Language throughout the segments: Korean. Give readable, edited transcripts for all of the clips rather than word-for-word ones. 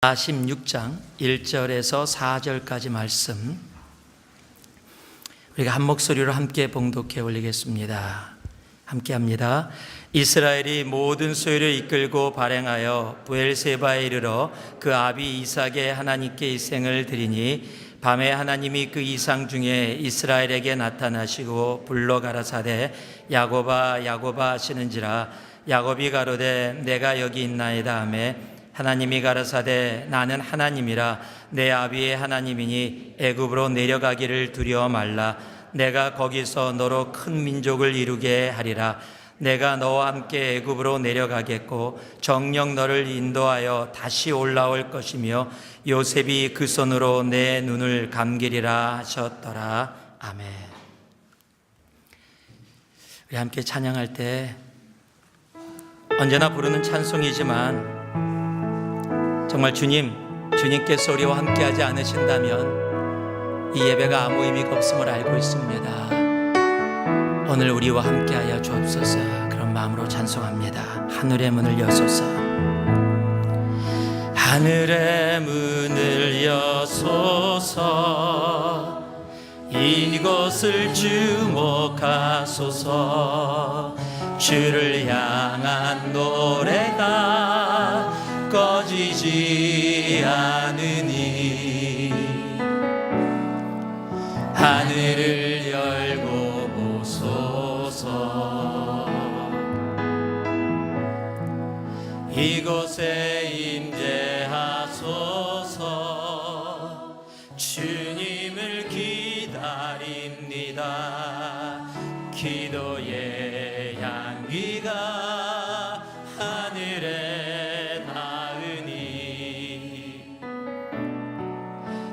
46장 1절에서 4절까지 말씀 우리가 한 목소리로 함께 봉독해 올리겠습니다. 함께 합니다. 이스라엘이 모든 소유를 이끌고 발행하여 브엘세바에 이르러 그 아비 이삭의 하나님께 이생을 드리니 밤에 하나님이 그 이상 중에 이스라엘에게 나타나시고 불러 가라사대 야곱아 야곱아 하시는지라. 야곱이 가로되 내가 여기 있나이다 하매 하나님이 가라사대 나는 하나님이라 내 아비의 하나님이니 애굽으로 내려가기를 두려워 말라. 내가 거기서 너로 큰 민족을 이루게 하리라. 내가 너와 함께 애굽으로 내려가겠고 정녕 너를 인도하여 다시 올라올 것이며 요셉이 그 손으로 내 눈을 감기리라 하셨더라. 아멘. 우리 함께 찬양할 때 언제나 부르는 찬송이지만 정말 주님께서 우리와 함께하지 않으신다면 이 예배가 아무 의미가 없음을 알고 있습니다. 오늘 우리와 함께하여 주옵소서. 그런 마음으로 찬송합니다. 하늘의 문을 여소서. 하늘의 문을 여소서. 이곳을 주목하소서. 주를 향한 노래가 꺼지지 않으니 하늘을 열고 보소서. 이곳에 임재하소서. 주님을 기다립니다. 기도의 향기가 하늘에 닿으니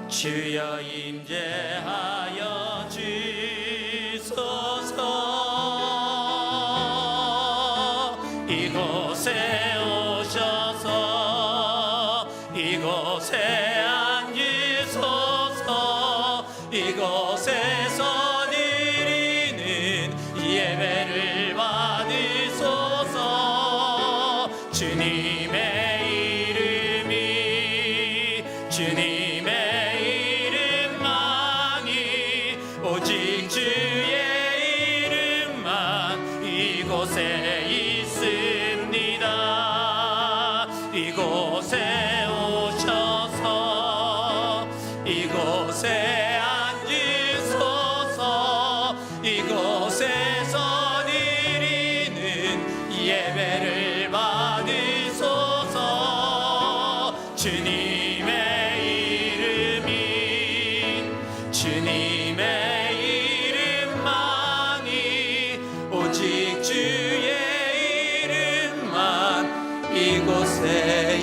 주여 임재하여 주소서. 이곳에 오셔서 이곳에 앉으소서. 이곳에서 드리는 예배를 받으소서. 주님의 이름이 주님의 이름만이 오직 주의 이름만 이곳에 있습니다. 이곳에 오셔서 이곳에 앉으소서. 이곳에서 드리는 예배를 받으소서. 주님의 이름이 주님의 이름만이 오직 주의 이름만 이곳에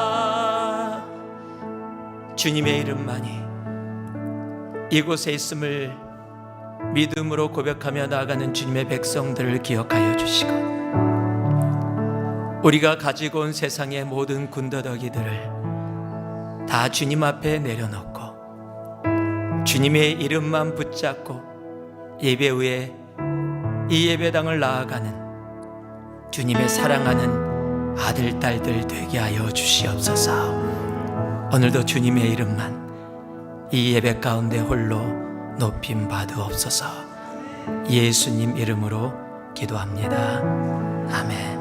있습니다. 주님의 이름만이 이곳에 있음을 믿음으로 고백하며 나아가는 주님의 백성들을 기억하여 주시고 우리가 가지고 온 세상의 모든 군더더기들을 다 주님 앞에 내려놓고 주님의 이름만 붙잡고 예배 후에 이 예배당을 나아가는 주님의 사랑하는 아들, 딸들 되게 하여 주시옵소서. 오늘도 주님의 이름만 이 예배 가운데 홀로 높임 받으옵소서. 예수님 이름으로 기도합니다. 아멘.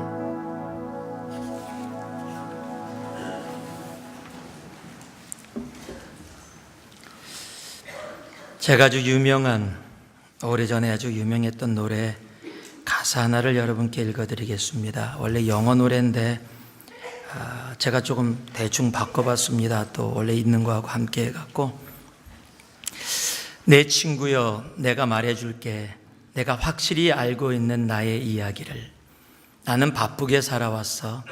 제가 아주 유명한 오래전에 아주 유명했던 노래 가사 하나를 여러분께 읽어드리겠습니다. 원래 영어 노래인데 제가 조금 대충 바꿔봤습니다. 또 원래 있는 거하고 함께 해갖고 내 친구여 내가 말해줄게. 내가 확실히 알고 있는 나의 이야기를. 나는 바쁘게 살아왔어.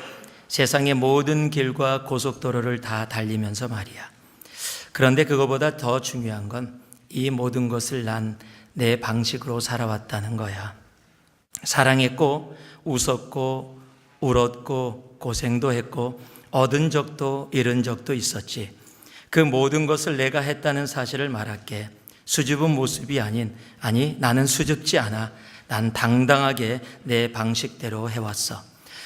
세상의 모든 길과 고속도로를 다 달리면서 말이야. 그런데 그거보다 더 중요한 건 이 모든 것을 난 내 방식으로 살아왔다는 거야. 사랑했고 웃었고 울었고 고생도 했고 얻은 적도 잃은 적도 있었지. 그 모든 것을 내가 했다는 사실을 말할게. 수줍은 모습이 아니 나는 수줍지 않아. 난 당당하게 내 방식대로 해왔어.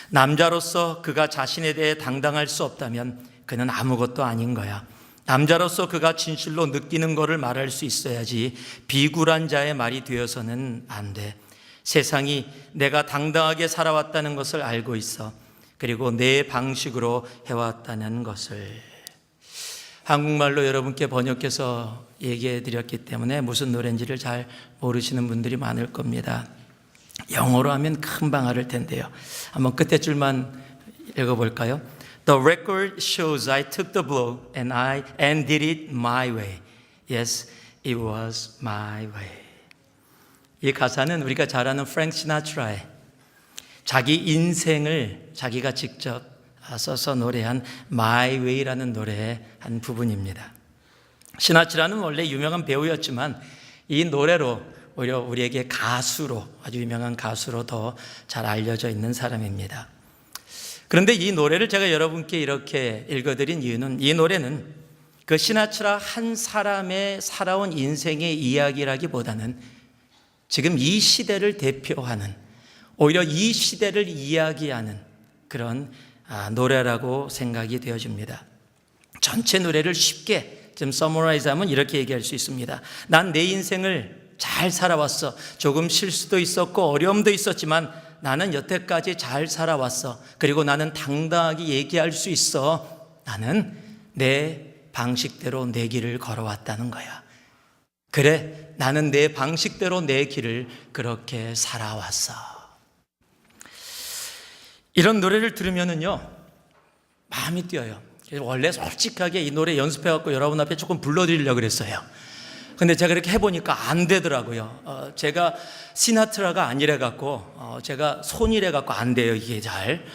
남자로서 그가 자신에 대해 당당할 수 없다면 그는 아무것도 아닌 거야. 남자로서 그가 진실로 느끼는 것을 말할 수 있어야지 비굴한 자의 말이 되어서는 안 돼. 세상이 내가 당당하게 살아왔다는 것을 알고 있어. 그리고 내 방식으로 해왔다는 것을. 한국말로 여러분께 번역해서 얘기해 드렸기 때문에 무슨 노래인지를 잘 모르시는 분들이 많을 겁니다. 영어로 하면 금방 알을 텐데요. 한번 끝에 줄만 읽어볼까요? The record shows I took the blow and did it my way. Yes, it was my way. 이 가사는 우리가 잘 아는 프랭크 시나트라의 자기 인생을 자기가 직접 써서 노래한 My Way라는 노래의 한 부분입니다. 시나트라는 원래 유명한 배우였지만 이 노래로 오히려 우리에게 가수로, 아주 유명한 가수로 더 잘 알려져 있는 사람입니다. 그런데 이 노래를 제가 여러분께 이렇게 읽어드린 이유는 이 노래는 그 시나트라 한 사람의 살아온 인생의 이야기라기보다는 지금 이 시대를 대표하는, 오히려 이 시대를 이야기하는 그런 노래라고 생각이 되어집니다. 전체 노래를 쉽게 좀 서머라이즈하면 이렇게 얘기할 수 있습니다. 난 내 인생을 잘 살아왔어. 조금 실수도 있었고 어려움도 있었지만 나는 여태까지 잘 살아왔어. 그리고 나는 당당하게 얘기할 수 있어. 나는 내 방식대로 내 길을 걸어왔다는 거야. 그래, 나는 내 방식대로 내 길을 그렇게 살아왔어. 이런 노래를 들으면은요, 마음이 뛰어요. 원래 솔직하게 이 노래 연습해갖고 여러분 앞에 조금 불러드리려고 그랬어요. 근데 제가 이렇게 해보니까 안 되더라고요. 제가 시나트라가 아니래갖고, 제가 손이래갖고 안 돼요, 이게 잘.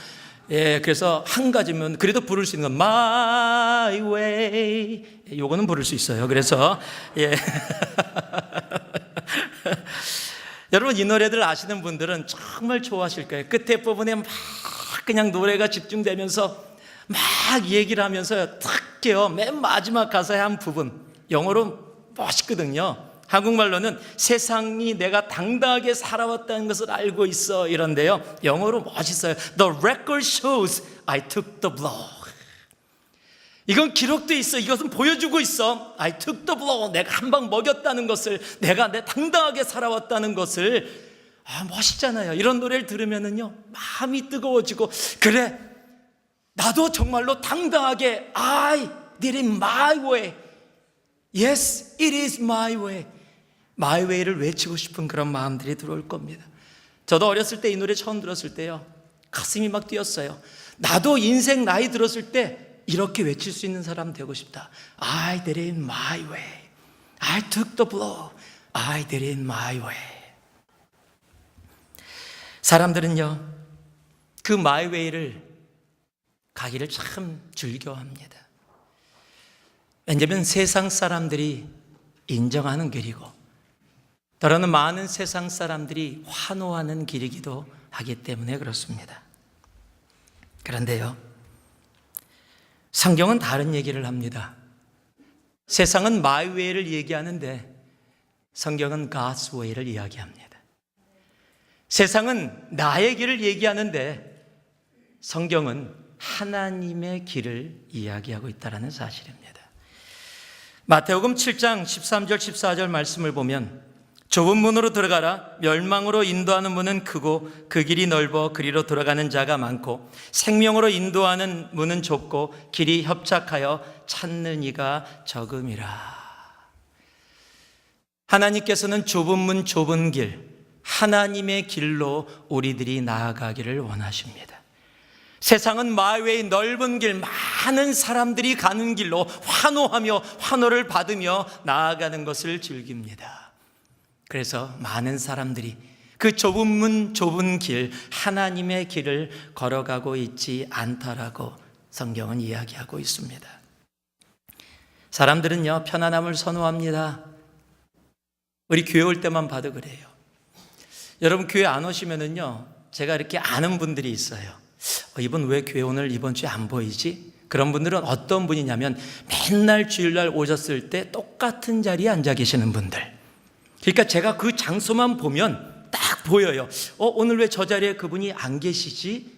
예, 그래서 한 가지면 그래도 부를 수 있는 건 My Way. 요거는 부를 수 있어요. 그래서, 예. 여러분, 이 노래들 아시는 분들은 정말 좋아하실 거예요. 끝에 부분에 막 그냥 노래가 집중되면서 막 얘기를 하면서 탁해요. 맨 마지막 가사의 한 부분. 영어로 멋있거든요. 한국말로는 세상이 내가 당당하게 살아왔다는 것을 알고 있어 이런데요. 영어로 멋있어요. The record shows I took the blow. 이건 기록도 있어. 이것은 보여주고 있어. I took the blow. 내가 한 방 먹였다는 것을, 내가 내 당당하게 살아왔다는 것을. 멋있잖아요. 이런 노래를 들으면은요, 마음이 뜨거워지고, 그래, 나도 정말로 당당하게 I did it my way. Yes, it is my way. My way를 외치고 싶은 그런 마음들이 들어올 겁니다. 저도 어렸을 때 이 노래 처음 들었을 때요, 가슴이 막 뛰었어요. 나도 인생 나이 들었을 때 이렇게 외칠 수 있는 사람 되고 싶다. I did it my way. I took the blow. I did it my way. 사람들은요, 그 my way를 가기를 참 즐겨합니다. 왜냐하면 세상 사람들이 인정하는 길이고, 때로는 많은 세상 사람들이 환호하는 길이기도 하기 때문에 그렇습니다. 그런데요, 성경은 다른 얘기를 합니다. 세상은 My Way를 얘기하는데 성경은 God's Way를 이야기합니다. 세상은 나의 길을 얘기하는데 성경은 하나님의 길을 이야기하고 있다는 사실입니다. 마태복음 7장 13절 14절 말씀을 보면 좁은 문으로 들어가라. 멸망으로 인도하는 문은 크고 그 길이 넓어 그리로 들어가는 자가 많고 생명으로 인도하는 문은 좁고 길이 협착하여 찾는 이가 적음이라. 하나님께서는 좁은 문 좁은 길, 하나님의 길로 우리들이 나아가기를 원하십니다. 세상은 마이웨이 넓은 길, 많은 사람들이 가는 길로 환호하며 환호를 받으며 나아가는 것을 즐깁니다. 그래서 많은 사람들이 그 좁은 문 좁은 길, 하나님의 길을 걸어가고 있지 않다라고 성경은 이야기하고 있습니다. 사람들은요, 편안함을 선호합니다. 우리 교회 올 때만 봐도 그래요. 여러분 교회 안 오시면은요, 제가 이렇게 아는 분들이 있어요. 이분 왜 교회 오늘 이번 주에 안 보이지? 그런 분들은 어떤 분이냐면 맨날 주일날 오셨을 때 똑같은 자리에 앉아 계시는 분들. 그러니까 제가 그 장소만 보면 딱 보여요. 오늘 왜 저 자리에 그분이 안 계시지?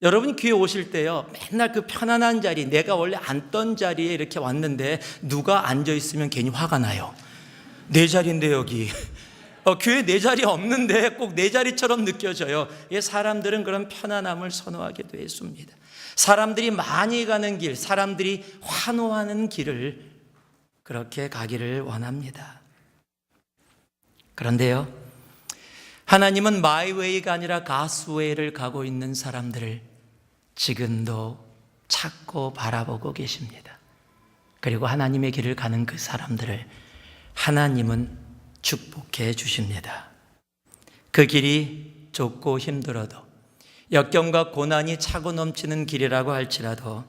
여러분 교회 오실 때요, 맨날 그 편안한 자리, 내가 원래 앉던 자리에 이렇게 왔는데 누가 앉아 있으면 괜히 화가 나요. 내 자리인데 여기. 교회 내 자리 없는데 꼭 내 자리처럼 느껴져요. 사람들은 그런 편안함을 선호하게 되어 있습니다. 사람들이 많이 가는 길, 사람들이 환호하는 길을 그렇게 가기를 원합니다. 그런데요, 하나님은 마이 웨이가 아니라 가스 웨이를 가고 있는 사람들을 지금도 찾고 바라보고 계십니다. 그리고 하나님의 길을 가는 그 사람들을 하나님은 축복해 주십니다. 그 길이 좁고 힘들어도, 역경과 고난이 차고 넘치는 길이라고 할지라도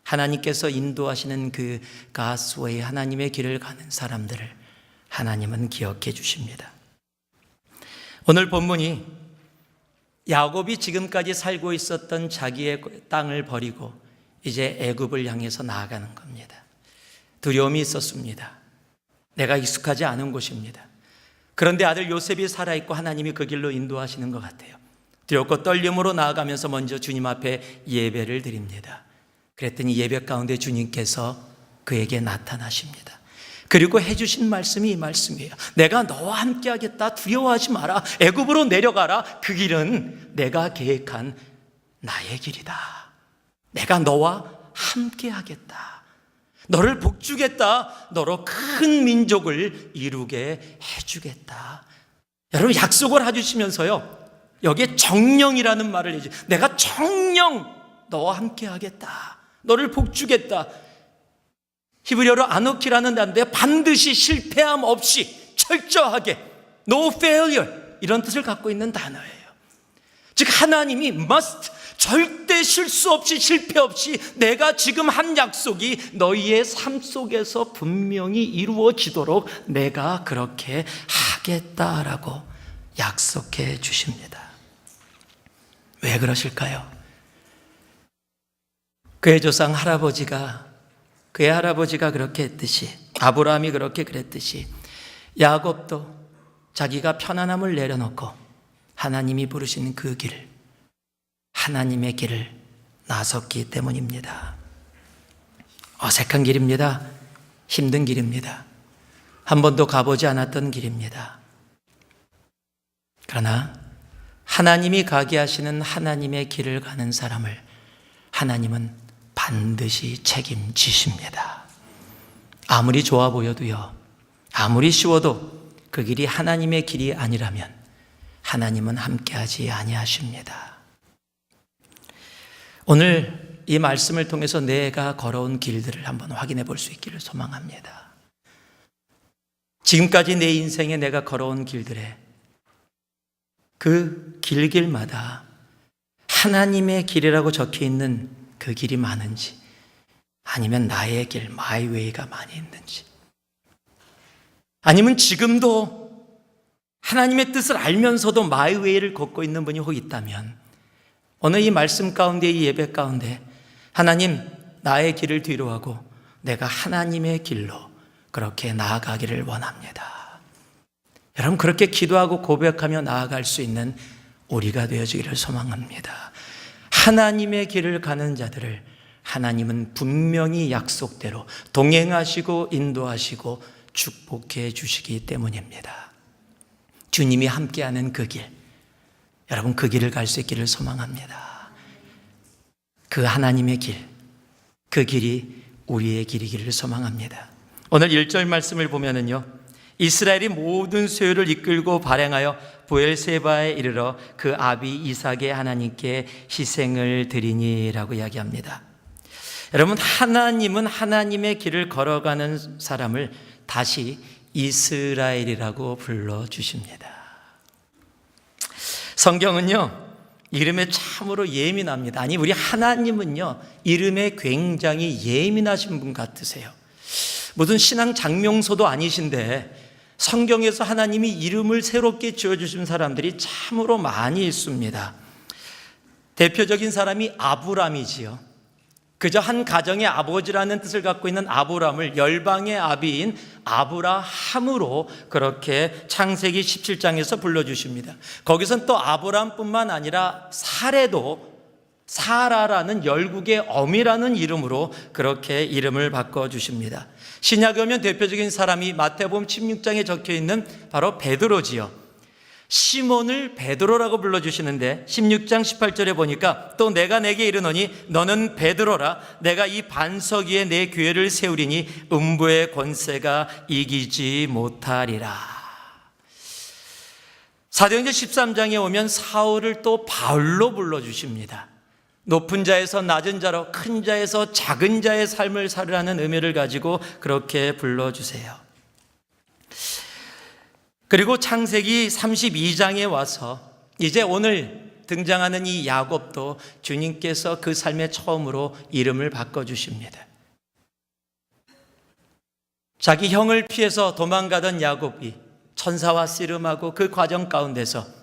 하나님께서 인도하시는 그 가스 웨이, 하나님의 길을 가는 사람들을 하나님은 기억해 주십니다. 오늘 본문이 야곱이 지금까지 살고 있었던 자기의 땅을 버리고 이제 애굽을 향해서 나아가는 겁니다. 두려움이 있었습니다. 내가 익숙하지 않은 곳입니다. 그런데 아들 요셉이 살아있고 하나님이 그 길로 인도하시는 것 같아요. 두렵고 떨림으로 나아가면서 먼저 주님 앞에 예배를 드립니다. 그랬더니 예배 가운데 주님께서 그에게 나타나십니다. 그리고 해주신 말씀이 이 말씀이에요. 내가 너와 함께 하겠다. 두려워하지 마라. 애굽으로 내려가라. 그 길은 내가 계획한 나의 길이다. 내가 너와 함께 하겠다. 너를 복주겠다. 너로 큰 민족을 이루게 해주겠다. 여러분, 약속을 해주시면서요, 여기에 정령이라는 말을 해주죠. 내가 정령 너와 함께 하겠다. 너를 복주겠다. 히브리어로 아노키라는 단어인데 반드시 실패함 없이 철저하게 no failure 이런 뜻을 갖고 있는 단어예요. 즉 하나님이 must 절대 실수 없이 실패 없이 내가 지금 한 약속이 너희의 삶 속에서 분명히 이루어지도록 내가 그렇게 하겠다라고 약속해 주십니다. 왜 그러실까요? 그의 조상 그의 할아버지가 그렇게 했듯이, 아브라함이 그렇게 그랬듯이 야곱도 자기가 편안함을 내려놓고 하나님이 부르시는 그 길을, 하나님의 길을 나섰기 때문입니다. 어색한 길입니다. 힘든 길입니다. 한 번도 가보지 않았던 길입니다. 그러나 하나님이 가게 하시는 하나님의 길을 가는 사람을 하나님은 반드시 책임지십니다. 아무리 좋아 보여도요, 아무리 쉬워도 그 길이 하나님의 길이 아니라면 하나님은 함께하지 아니하십니다. 오늘 이 말씀을 통해서 내가 걸어온 길들을 한번 확인해 볼 수 있기를 소망합니다. 지금까지 내 인생에 내가 걸어온 길들에 그 길길마다 하나님의 길이라고 적혀 있는 그 길이 많은지, 아니면 나의 길, 마이 웨이가 많이 있는지, 아니면 지금도 하나님의 뜻을 알면서도 마이 웨이를 걷고 있는 분이 혹 있다면 오늘 이 말씀 가운데, 이 예배 가운데 하나님, 나의 길을 뒤로 하고 내가 하나님의 길로 그렇게 나아가기를 원합니다. 여러분, 그렇게 기도하고 고백하며 나아갈 수 있는 우리가 되어지기를 소망합니다. 하나님의 길을 가는 자들을 하나님은 분명히 약속대로 동행하시고 인도하시고 축복해 주시기 때문입니다. 주님이 함께하는 그 길, 여러분 그 길을 갈 수 있기를 소망합니다. 그 하나님의 길, 그 길이 우리의 길이기를 소망합니다. 오늘 1절 말씀을 보면은요, 이스라엘이 모든 소유를 이끌고 발행하여 부엘세바에 이르러 그 아비 이삭의 하나님께 희생을 드리니라고 이야기합니다. 여러분, 하나님은 하나님의 길을 걸어가는 사람을 다시 이스라엘이라고 불러주십니다. 성경은요, 이름에 참으로 예민합니다. 아니, 우리 하나님은요, 이름에 굉장히 예민하신 분 같으세요. 무슨 신앙 장명소도 아니신데 성경에서 하나님이 이름을 새롭게 지어주신 사람들이 참으로 많이 있습니다. 대표적인 사람이 아브람이지요. 그저 한 가정의 아버지라는 뜻을 갖고 있는 아브람을 열방의 아비인 아브라함으로 그렇게 창세기 17장에서 불러주십니다. 거기선 또 아브람뿐만 아니라 사레도 사라라는 열국의 어미라는 이름으로 그렇게 이름을 바꿔주십니다. 신약에 오면 대표적인 사람이 마태복음 16장에 적혀있는 바로 베드로지요. 시몬을 베드로라고 불러주시는데 16장 18절에 보니까 또 내가 내게 이르노니 너는 베드로라 내가 이 반석 위에 내 교회를 세우리니 음부의 권세가 이기지 못하리라. 사도행전 13장에 오면 사울을 또 바울로 불러주십니다. 높은 자에서 낮은 자로 큰 자에서 작은 자의 삶을 살으라는 의미를 가지고 그렇게 불러주세요. 그리고 창세기 32장에 와서 이제 오늘 등장하는 이 야곱도 주님께서 그 삶의 처음으로 이름을 바꿔주십니다. 자기 형을 피해서 도망가던 야곱이 천사와 씨름하고 그 과정 가운데서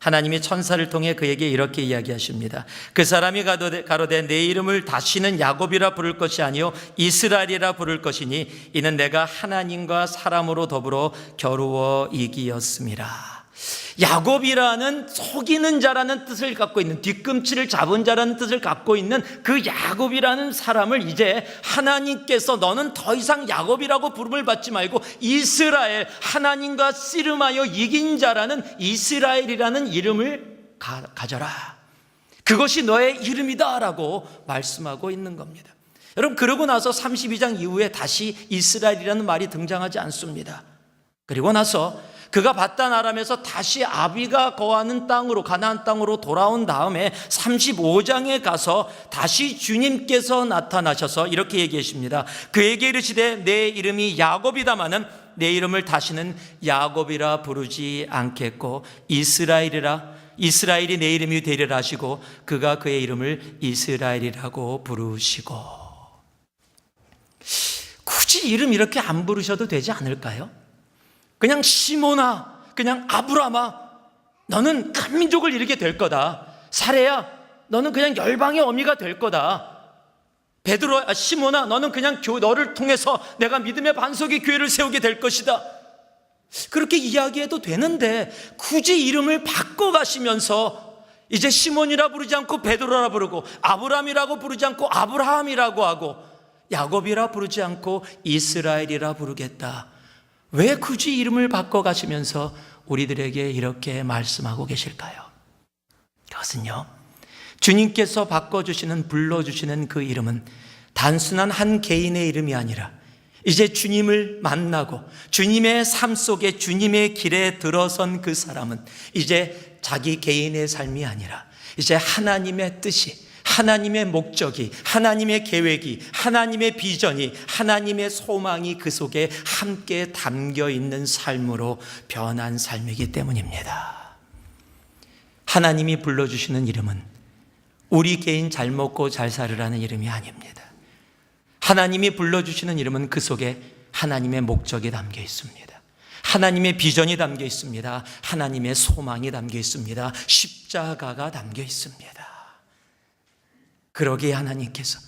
하나님이 천사를 통해 그에게 이렇게 이야기하십니다. 그 사람이 가로되 내 이름을 다시는 야곱이라 부를 것이 아니요 이스라엘이라 부를 것이니 이는 내가 하나님과 사람으로 더불어 겨루어 이기었음이라. 야곱이라는 속이는 자라는 뜻을 갖고 있는, 뒤꿈치를 잡은 자라는 뜻을 갖고 있는 그 야곱이라는 사람을 이제 하나님께서 너는 더 이상 야곱이라고 부름을 받지 말고 이스라엘, 하나님과 씨름하여 이긴 자라는 이스라엘이라는 이름을 가져라. 그것이 너의 이름이다 라고 말씀하고 있는 겁니다. 여러분, 그러고 나서 32장 이후에 다시 이스라엘이라는 말이 등장하지 않습니다. 그리고 나서 그가 바단 아람에서 다시 아비가 거하는 땅으로, 가나안 땅으로 돌아온 다음에 35장에 가서 다시 주님께서 나타나셔서 이렇게 얘기하십니다. 그에게 이르시되 내 이름이 야곱이다마는 내 이름을 다시는 야곱이라 부르지 않겠고 이스라엘이 내 이름이 되리라 하시고 그가 그의 이름을 이스라엘이라고 부르시고. 굳이 이름 이렇게 안 부르셔도 되지 않을까요? 그냥 시몬아, 그냥 아브라함아, 너는 큰 민족을 이루게 될 거다. 사레야, 너는 그냥 열방의 어미가 될 거다. 시몬아, 너는 그냥 너를 통해서 내가 믿음의 반석의 교회를 세우게 될 것이다. 그렇게 이야기해도 되는데 굳이 이름을 바꿔가시면서 이제 시몬이라 부르지 않고 베드로라 부르고 아브라함이라고 부르지 않고 아브라함이라고 하고 야곱이라 부르지 않고 이스라엘이라 부르겠다. 왜 굳이 이름을 바꿔가시면서 우리들에게 이렇게 말씀하고 계실까요? 그것은요, 주님께서 바꿔주시는, 불러주시는 그 이름은 단순한 한 개인의 이름이 아니라 이제 주님을 만나고 주님의 삶 속에 주님의 길에 들어선 그 사람은 이제 자기 개인의 삶이 아니라 이제 하나님의 뜻이, 하나님의 목적이, 하나님의 계획이, 하나님의 비전이, 하나님의 소망이 그 속에 함께 담겨 있는 삶으로 변한 삶이기 때문입니다. 하나님이 불러주시는 이름은 우리 개인 잘 먹고 잘 살으라는 이름이 아닙니다. 하나님이 불러주시는 이름은 그 속에 하나님의 목적이 담겨 있습니다. 하나님의 비전이 담겨 있습니다. 하나님의 소망이 담겨 있습니다. 십자가가 담겨 있습니다. 그러기에 하나님께서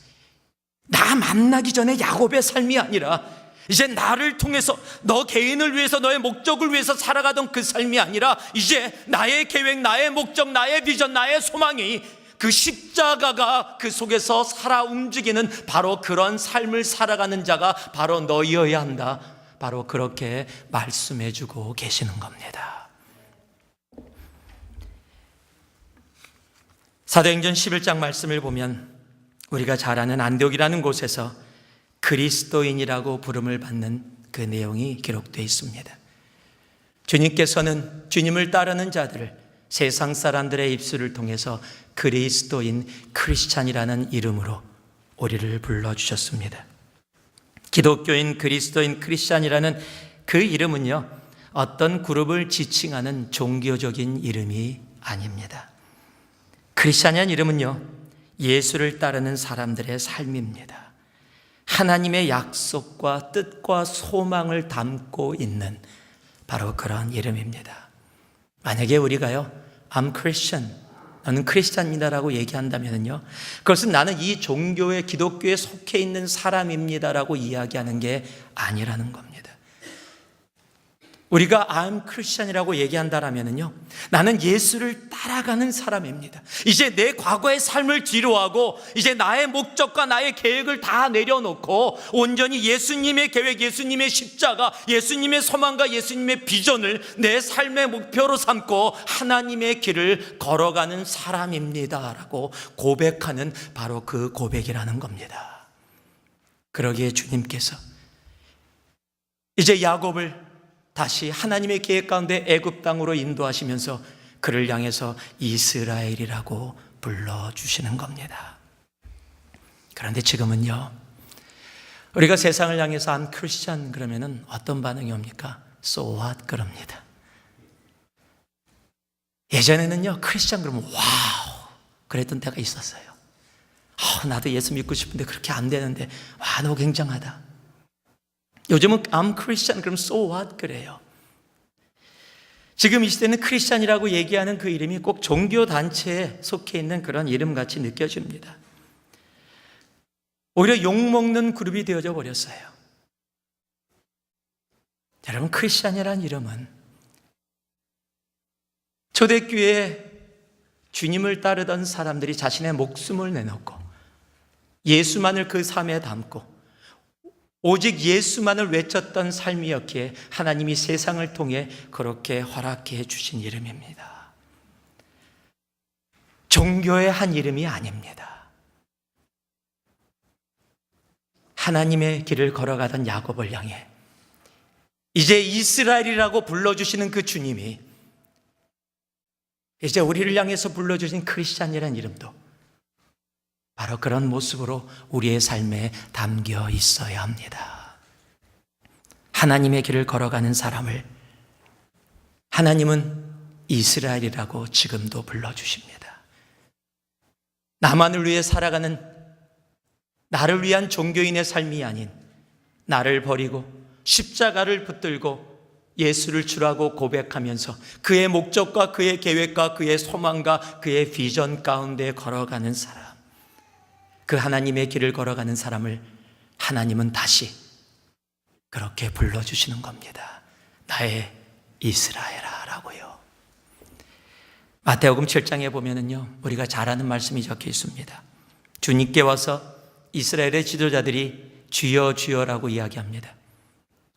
나 만나기 전에 야곱의 삶이 아니라 이제 나를 통해서 너 개인을 위해서, 너의 목적을 위해서 살아가던 그 삶이 아니라 이제 나의 계획, 나의 목적, 나의 비전, 나의 소망이 그 십자가가 그 속에서 살아 움직이는 바로 그런 삶을 살아가는 자가 바로 너희여야 한다. 바로 그렇게 말씀해 주고 계시는 겁니다. 사도행전 11장 말씀을 보면 우리가 잘 아는 안디옥이라는 곳에서 그리스도인이라고 부름을 받는 그 내용이 기록되어 있습니다. 주님께서는 주님을 따르는 자들을 세상 사람들의 입술을 통해서 그리스도인, 크리스찬이라는 이름으로 우리를 불러주셨습니다. 기독교인, 그리스도인, 크리스찬이라는 그 이름은요, 어떤 그룹을 지칭하는 종교적인 이름이 아닙니다. 크리스찬이라는 이름은요, 예수를 따르는 사람들의 삶입니다. 하나님의 약속과 뜻과 소망을 담고 있는 바로 그런 이름입니다. 만약에 우리가요, I'm Christian, 나는 크리스찬입니다라고 얘기한다면요, 그것은 나는 이 종교의, 기독교에 속해 있는 사람입니다라고 이야기하는 게 아니라는 겁니다. 우리가 I'm Christian이라고 얘기한다라면요, 나는 예수를 따라가는 사람입니다. 이제 내 과거의 삶을 뒤로하고 이제 나의 목적과 나의 계획을 다 내려놓고 온전히 예수님의 계획, 예수님의 십자가, 예수님의 소망과 예수님의 비전을 내 삶의 목표로 삼고 하나님의 길을 걸어가는 사람입니다라고 고백하는 바로 그 고백이라는 겁니다. 그러기에 주님께서 이제 야곱을 다시 하나님의 계획 가운데 애굽 땅으로 인도하시면서 그를 향해서 이스라엘이라고 불러주시는 겁니다. 그런데 지금은요, 우리가 세상을 향해서 I'm Christian 그러면은 어떤 반응이 옵니까? So what? 그럽니다. 예전에는요, 크리스찬 그러면 와우 그랬던 때가 있었어요. 나도 예수 믿고 싶은데 그렇게 안 되는데 와, 너 굉장하다. 요즘은 I'm Christian 그럼 so what 그래요. 지금 이 시대는 크리스찬이라고 얘기하는 그 이름이 꼭 종교단체에 속해 있는 그런 이름같이 느껴집니다. 오히려 욕먹는 그룹이 되어져 버렸어요. 여러분, 크리스찬이라는 이름은 초대교회에 주님을 따르던 사람들이 자신의 목숨을 내놓고 예수만을 그 삶에 담고 오직 예수만을 외쳤던 삶이었기에 하나님이 세상을 통해 그렇게 허락해 주신 이름입니다. 종교의 한 이름이 아닙니다. 하나님의 길을 걸어가던 야곱을 향해 이제 이스라엘이라고 불러주시는 그 주님이 이제 우리를 향해서 불러주신 크리스찬이라는 이름도 바로 그런 모습으로 우리의 삶에 담겨 있어야 합니다. 하나님의 길을 걸어가는 사람을 하나님은 이스라엘이라고 지금도 불러주십니다. 나만을 위해 살아가는 나를 위한 종교인의 삶이 아닌 나를 버리고 십자가를 붙들고 예수를 주라고 고백하면서 그의 목적과 그의 계획과 그의 소망과 그의 비전 가운데 걸어가는 사람, 그 하나님의 길을 걸어가는 사람을 하나님은 다시 그렇게 불러주시는 겁니다. 나의 이스라엘아라고요. 마태복음 7장에 보면은요, 우리가 잘 아는 말씀이 적혀 있습니다. 주님께 와서 이스라엘의 지도자들이 주여 주여라고 이야기합니다.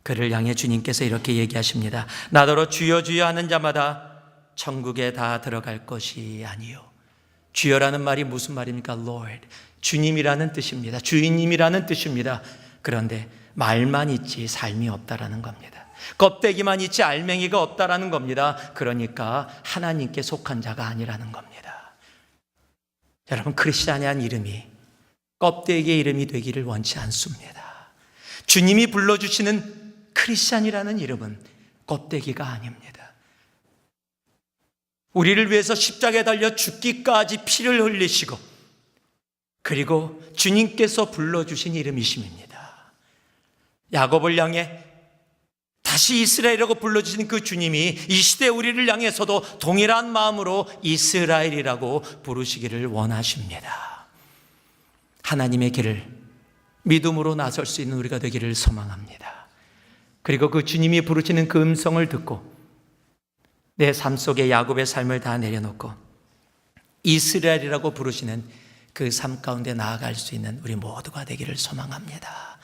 그를 향해 주님께서 이렇게 얘기하십니다. 나더러 주여 주여 하는 자마다 천국에 다 들어갈 것이 아니요. 주여라는 말이 무슨 말입니까? Lord, 주님이라는 뜻입니다. 주인님이라는 뜻입니다. 그런데 말만 있지 삶이 없다라는 겁니다. 껍데기만 있지 알맹이가 없다라는 겁니다. 그러니까 하나님께 속한 자가 아니라는 겁니다. 여러분, 크리스찬이라는 이름이 껍데기의 이름이 되기를 원치 않습니다. 주님이 불러주시는 크리스찬이라는 이름은 껍데기가 아닙니다. 우리를 위해서 십자가에 달려 죽기까지 피를 흘리시고 그리고 주님께서 불러주신 이름이십니다. 야곱을 향해 다시 이스라엘이라고 불러주신 그 주님이 이 시대 우리를 향해서도 동일한 마음으로 이스라엘이라고 부르시기를 원하십니다. 하나님의 길을 믿음으로 나설 수 있는 우리가 되기를 소망합니다. 그리고 그 주님이 부르시는 그 음성을 듣고 내 삶 속에 야곱의 삶을 다 내려놓고 이스라엘이라고 부르시는 그 삶 가운데 나아갈 수 있는 우리 모두가 되기를 소망합니다.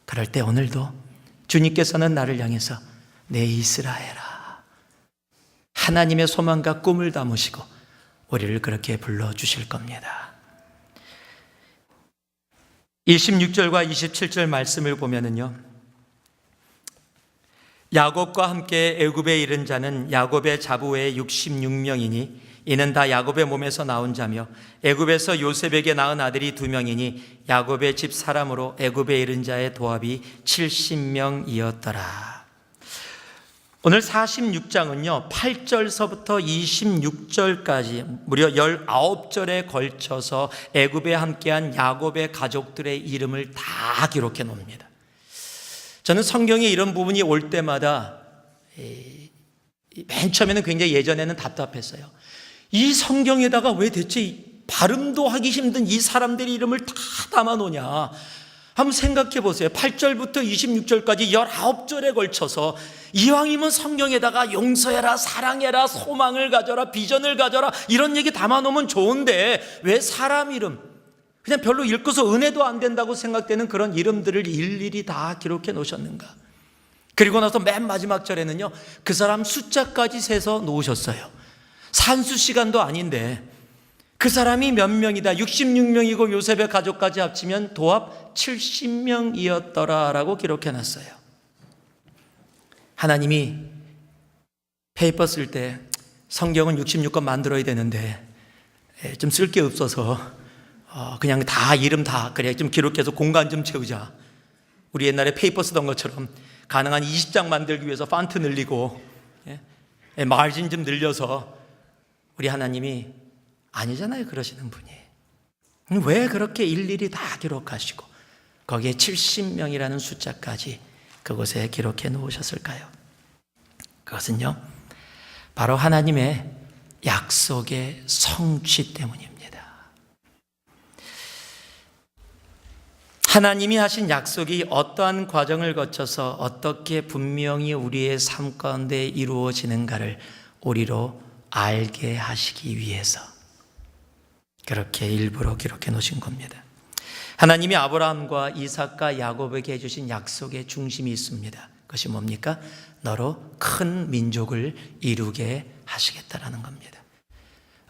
그럴 때 오늘도 주님께서는 나를 향해서 내 이스라엘아, 하나님의 소망과 꿈을 담으시고 우리를 그렇게 불러주실 겁니다. 26절과 27절 말씀을 보면은요, 야곱과 함께 애굽에 이른 자는 야곱의 자부의 66명이니 이는 다 야곱의 몸에서 나온 자며 애굽에서 요셉에게 낳은 아들이 2명이니 야곱의 집 사람으로 애굽에 이른 자의 도합이 70명이었더라. 오늘 46장은요 8절서부터 26절까지 무려 19절에 걸쳐서 애굽에 함께한 야곱의 가족들의 이름을 다 기록해 놓습니다. 저는 성경에 이런 부분이 올 때마다 맨 처음에는 굉장히 예전에는 답답했어요. 이 성경에다가 왜 대체 발음도 하기 힘든 이 사람들의 이름을 다 담아놓냐. 한번 생각해 보세요. 8절부터 26절까지 19절에 걸쳐서 이왕이면 성경에다가 용서해라, 사랑해라, 소망을 가져라, 비전을 가져라 이런 얘기 담아놓으면 좋은데 왜 사람 이름, 그냥 별로 읽고서 은혜도 안 된다고 생각되는 그런 이름들을 일일이 다 기록해 놓으셨는가? 그리고 나서 맨 마지막 절에는요, 그 사람 숫자까지 세서 놓으셨어요. 산수 시간도 아닌데 그 사람이 몇 명이다, 66명이고 요셉의 가족까지 합치면 도합 70명이었더라 라고 기록해놨어요. 하나님이 페이퍼 쓸 때 성경은 66권 만들어야 되는데 좀 쓸 게 없어서 그냥 다 이름 다 그래 좀 기록해서 공간 좀 채우자. 우리 옛날에 페이퍼 쓰던 것처럼 가능한 20장 만들기 위해서 판트 늘리고 마진 좀 늘려서, 우리 하나님이 아니잖아요. 그러시는 분이. 왜 그렇게 일일이 다 기록하시고 거기에 70명이라는 숫자까지 그곳에 기록해 놓으셨을까요? 그것은요, 바로 하나님의 약속의 성취 때문입니다. 하나님이 하신 약속이 어떠한 과정을 거쳐서 어떻게 분명히 우리의 삶 가운데 이루어지는가를 우리로 알게 하시기 위해서 그렇게 일부러 기록해 놓으신 겁니다. 하나님이 아브라함과 이삭과 야곱에게 해주신 약속의 중심이 있습니다. 그것이 뭡니까? 너로 큰 민족을 이루게 하시겠다라는 겁니다.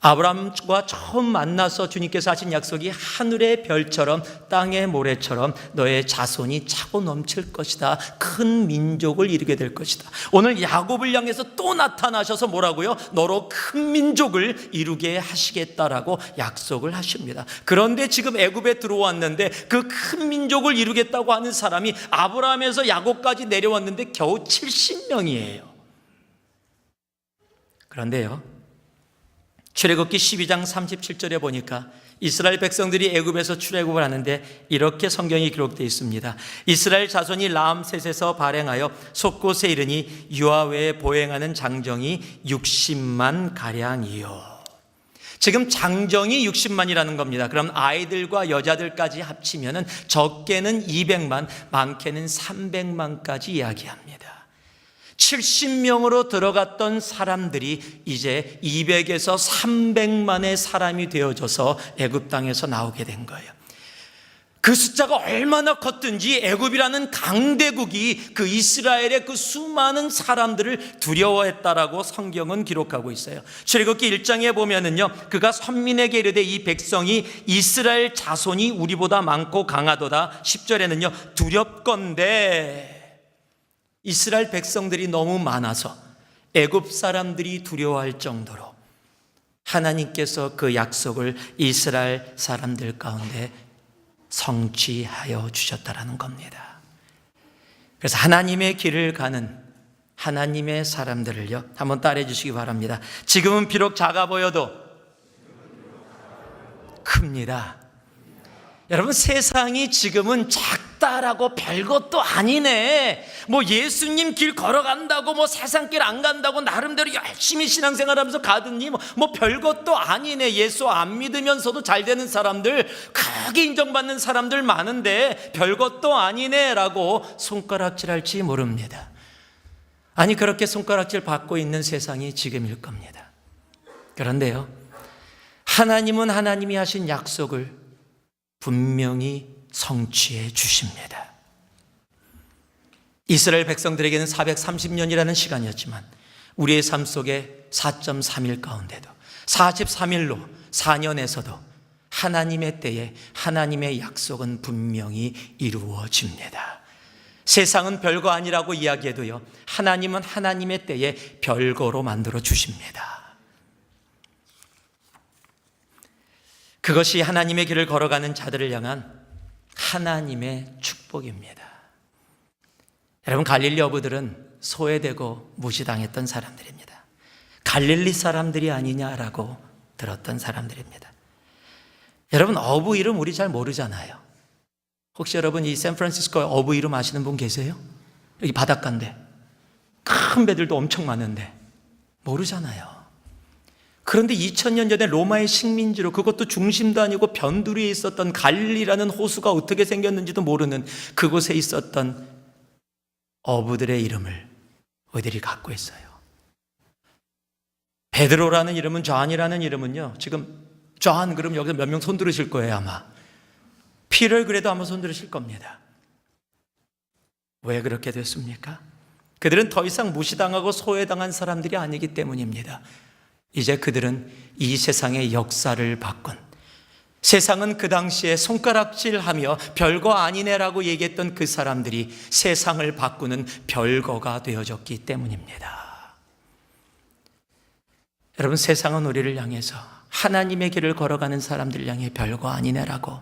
아브라함과 처음 만나서 주님께서 하신 약속이 하늘의 별처럼 땅의 모래처럼 너의 자손이 차고 넘칠 것이다. 큰 민족을 이루게 될 것이다. 오늘 야곱을 향해서 또 나타나셔서 뭐라고요? 너로 큰 민족을 이루게 하시겠다라고 약속을 하십니다. 그런데 지금 애굽에 들어왔는데 그 큰 민족을 이루겠다고 하는 사람이 아브라함에서 야곱까지 내려왔는데 겨우 70명이에요. 그런데요, 출애굽기 12장 37절에 보니까 이스라엘 백성들이 애굽에서 출애굽을 하는데 이렇게 성경이 기록되어 있습니다. 이스라엘 자손이 라암셋에서 발행하여 솟곳에 이르니 유아외에 보행하는 장정이 60만 가량이요. 지금 장정이 60만이라는 겁니다. 그럼 아이들과 여자들까지 합치면 적게는 200만, 많게는 300만까지 이야기합니다. 70명으로 들어갔던 사람들이 이제 200에서 300만의 사람이 되어져서 애굽 땅에서 나오게 된 거예요. 그 숫자가 얼마나 컸든지 애굽이라는 강대국이 그 이스라엘의 그 수많은 사람들을 두려워했다라고 성경은 기록하고 있어요. 출애굽기 1장에 보면은요, 그가 선민에게 이르되 이 백성이 이스라엘 자손이 우리보다 많고 강하도다. 10절에는요, 두렵건대 이스라엘 백성들이 너무 많아서 애굽 사람들이 두려워할 정도로 하나님께서 그 약속을 이스라엘 사람들 가운데 성취하여 주셨다라는 겁니다. 그래서 하나님의 길을 가는 하나님의 사람들을요, 한번 따라해 주시기 바랍니다. 지금은 비록 작아 보여도 큽니다. 여러분, 세상이 지금은 작다라고 별것도 아니네. 뭐 예수님 길 걸어간다고 뭐 세상길 안 간다고 나름대로 열심히 신앙생활하면서 가더니 뭐 별것도 아니네. 예수 안 믿으면서도 잘 되는 사람들, 크게 인정받는 사람들 많은데 별것도 아니네라고 손가락질할지 모릅니다. 아니, 그렇게 손가락질 받고 있는 세상이 지금일 겁니다. 그런데요, 하나님은 하나님이 하신 약속을 분명히 성취해 주십니다. 이스라엘 백성들에게는 430년이라는 시간이었지만 우리의 삶 속에 4.3일 가운데도 43일로 4년에서도 하나님의 때에 하나님의 약속은 분명히 이루어집니다. 세상은 별거 아니라고 이야기해도요, 하나님은 하나님의 때에 별거로 만들어 주십니다. 그것이 하나님의 길을 걸어가는 자들을 향한 하나님의 축복입니다. 여러분, 갈릴리 어부들은 소외되고 무시당했던 사람들입니다. 갈릴리 사람들이 아니냐라고 들었던 사람들입니다. 여러분, 어부 이름 우리 잘 모르잖아요. 혹시 여러분 이 샌프란시스코 어부 이름 아시는 분 계세요? 여기 바닷가인데 큰 배들도 엄청 많은데 모르잖아요. 그런데 2000년 전에 로마의 식민지로, 그것도 중심도 아니고 변두리에 있었던 갈릴리라는 호수가 어떻게 생겼는지도 모르는 그곳에 있었던 어부들의 이름을 우리들이 갖고 있어요. 베드로라는 이름은, 존이라는 이름은요, 지금 존 그럼 여기서 몇 명 손 들으실 거예요 아마. 피를 그래도 아마 손 들으실 겁니다. 왜 그렇게 됐습니까? 그들은 더 이상 무시당하고 소외당한 사람들이 아니기 때문입니다. 이제 그들은 이 세상의 역사를 바꾼, 세상은 그 당시에 손가락질하며 별거 아니네라고 얘기했던 그 사람들이 세상을 바꾸는 별거가 되어졌기 때문입니다. 여러분, 세상은 우리를 향해서, 하나님의 길을 걸어가는 사람들 향해 별거 아니네라고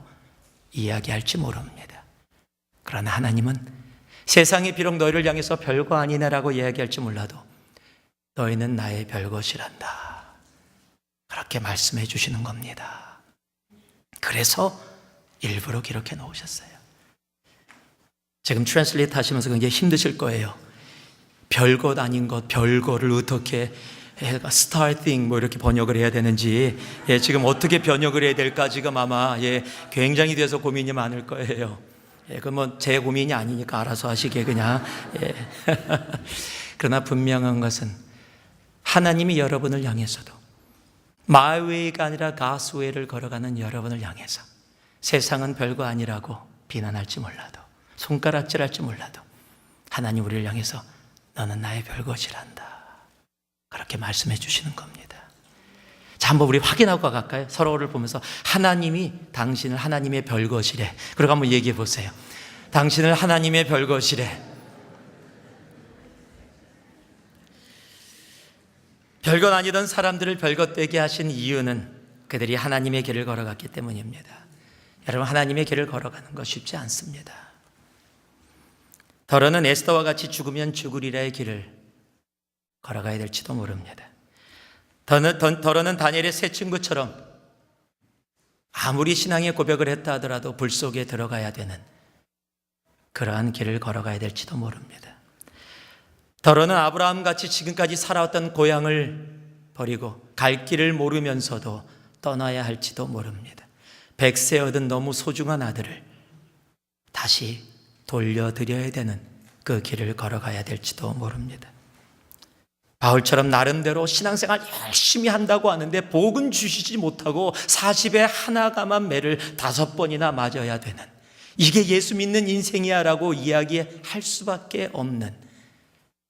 이야기할지 모릅니다. 그러나 하나님은 세상이 비록 너희를 향해서 별거 아니네라고 이야기할지 몰라도 너희는 나의 별것이란다, 그렇게 말씀해 주시는 겁니다. 그래서 일부러 기록해 놓으셨어요. 지금 트랜슬레이트 하시면서 굉장히 힘드실 거예요. 별것 아닌 것, 별거를 어떻게 starting 뭐 이렇게 번역을 해야 되는지, 지금 어떻게 번역을 해야 될까 지금 아마 굉장히 돼서 고민이 많을 거예요. 그건 제 고민이 아니니까 알아서 하시게 그냥. 그러나 분명한 것은 하나님이 여러분을 향해서도 마이웨이가 아니라 가스웨이를 걸어가는 여러분을 향해서 세상은 별거 아니라고 비난할지 몰라도, 손가락질할지 몰라도 하나님 우리를 향해서 너는 나의 별것이란다, 그렇게 말씀해 주시는 겁니다. 자, 한번 우리 확인하고 갈까요? 서로를 보면서 하나님이 당신을 하나님의 별것이래. 그리고 한번 얘기해 보세요. 당신을 하나님의 별것이래. 별것 아니던 사람들을 별것 되게 하신 이유는 그들이 하나님의 길을 걸어갔기 때문입니다. 여러분, 하나님의 길을 걸어가는 거 쉽지 않습니다. 더러는 에스더와 같이 죽으면 죽으리라의 길을 걸어가야 될지도 모릅니다. 더러는 다니엘의 세 친구처럼 아무리 신앙의 고백을 했다 하더라도 불 속에 들어가야 되는 그러한 길을 걸어가야 될지도 모릅니다. 더러는 아브라함같이 지금까지 살아왔던 고향을 버리고 갈 길을 모르면서도 떠나야 할지도 모릅니다. 100세 얻은 너무 소중한 아들을 다시 돌려드려야 되는 그 길을 걸어가야 될지도 모릅니다. 바울처럼 나름대로 신앙생활 열심히 한다고 하는데 복은 주시지 못하고 40에 하나가만 매를 5번이나 맞아야 되는, 이게 예수 믿는 인생이야 라고 이야기할 수밖에 없는